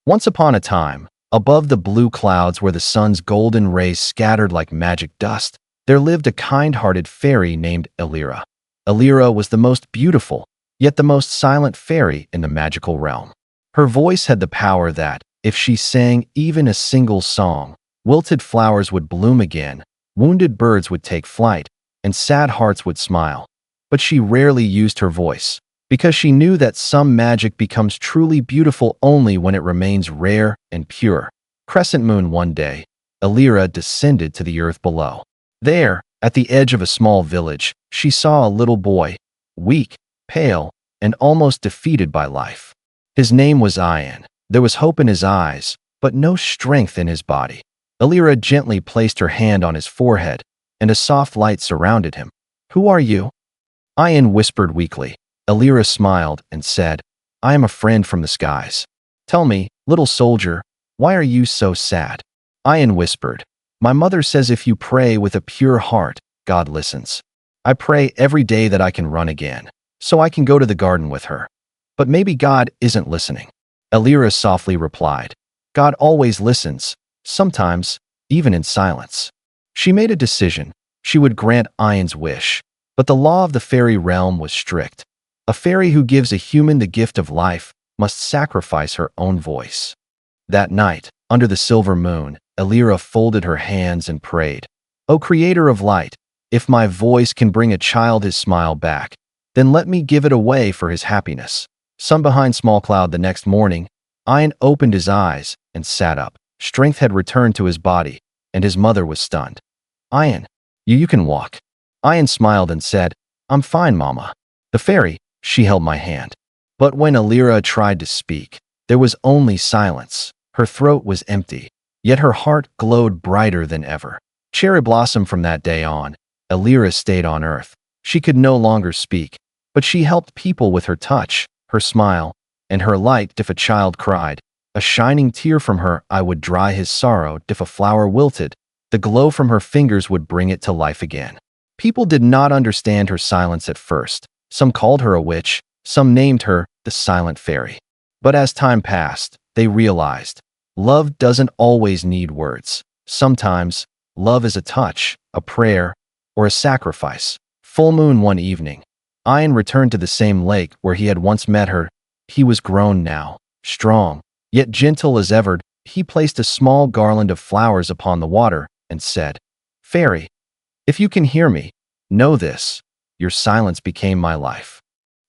Once upon a time, above the blue clouds where the sun's golden rays scattered like magic dust, there lived a kind-hearted fairy named Elira. Elira was the most beautiful, yet the most silent fairy in the magical realm. Her voice had the power that, if she sang even a single song, wilted flowers would bloom again, wounded birds would take flight, and sad hearts would smile. But she rarely used her voice, because she knew that some magic becomes truly beautiful only when it remains rare and pure. Crescent moon one day, Elira descended to the earth below. There, at the edge of a small village, she saw a little boy, weak, pale, and almost defeated by life. His name was Ian. There was hope in his eyes, but no strength in his body. Elira gently placed her hand on his forehead, and a soft light surrounded him. "Who are you?" Ian whispered weakly. Elira smiled and said, "I am a friend from the skies. Tell me, little soldier, why are you so sad?" Ian whispered, "My mother says if you pray with a pure heart, God listens. I pray every day that I can run again, so I can go to the garden with her. But maybe God isn't listening." Elira softly replied, "God always listens, sometimes, even in silence." She made a decision. She would grant Ian's wish, but the law of the fairy realm was strict. A fairy who gives a human the gift of life must sacrifice her own voice. That night, under the silver moon, Elira folded her hands and prayed, "O Creator of light, if my voice can bring a child his smile back, then let me give it away for his happiness." Sun behind small cloud the next morning, Ian opened his eyes and sat up. Strength had returned to his body, and his mother was stunned. "Ian, you can walk." Ian smiled and said, "I'm fine, Mama." The fairy, she held my hand. But when Elira tried to speak, there was only silence. Her throat was empty, yet her heart glowed brighter than ever. Cherry blossom from that day on, Elira stayed on earth. She could no longer speak, but she helped people with her touch, her smile, and her light. If a child cried, a shining tear from her eye would dry his sorrow. If a flower wilted, the glow from her fingers would bring it to life again. People did not understand her silence at first. Some called her a witch, some named her the silent fairy. But as time passed, they realized, love doesn't always need words. Sometimes, love is a touch, a prayer, or a sacrifice. Full moon one evening, Ian returned to the same lake where he had once met her. He was grown now, strong, yet gentle as ever. He placed a small garland of flowers upon the water and said, "Fairy, if you can hear me, know this. Your silence became my life."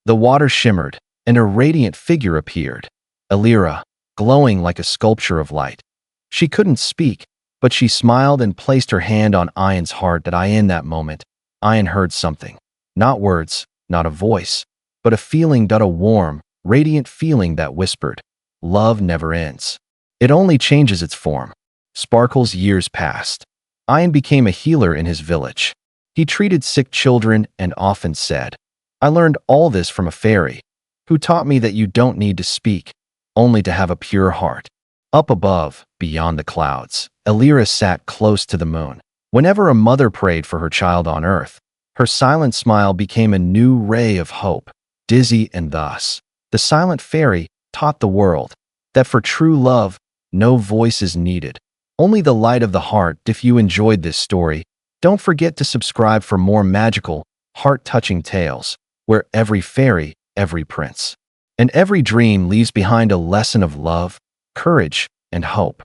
The water shimmered, and a radiant figure appeared. Elira, glowing like a sculpture of light. She couldn't speak, but she smiled and placed her hand on Ian's heart. In that moment, Ian heard something. Not words, not a voice, but a feeling, a warm, radiant feeling that whispered, "Love never ends. It only changes its form." Sparkle's years passed. Ian became a healer in his village. He treated sick children and often said, "I learned all this from a fairy, who taught me that you don't need to speak, only to have a pure heart." Up above, beyond the clouds, Elira sat close to the moon. Whenever a mother prayed for her child on earth, her silent smile became a new ray of hope. Dizzy and thus, the silent fairy taught the world that for true love, no voice is needed, only the light of the heart. If you enjoyed this story, don't forget to subscribe for more magical, heart-touching tales, where every fairy, every prince, and every dream leaves behind a lesson of love, courage, and hope.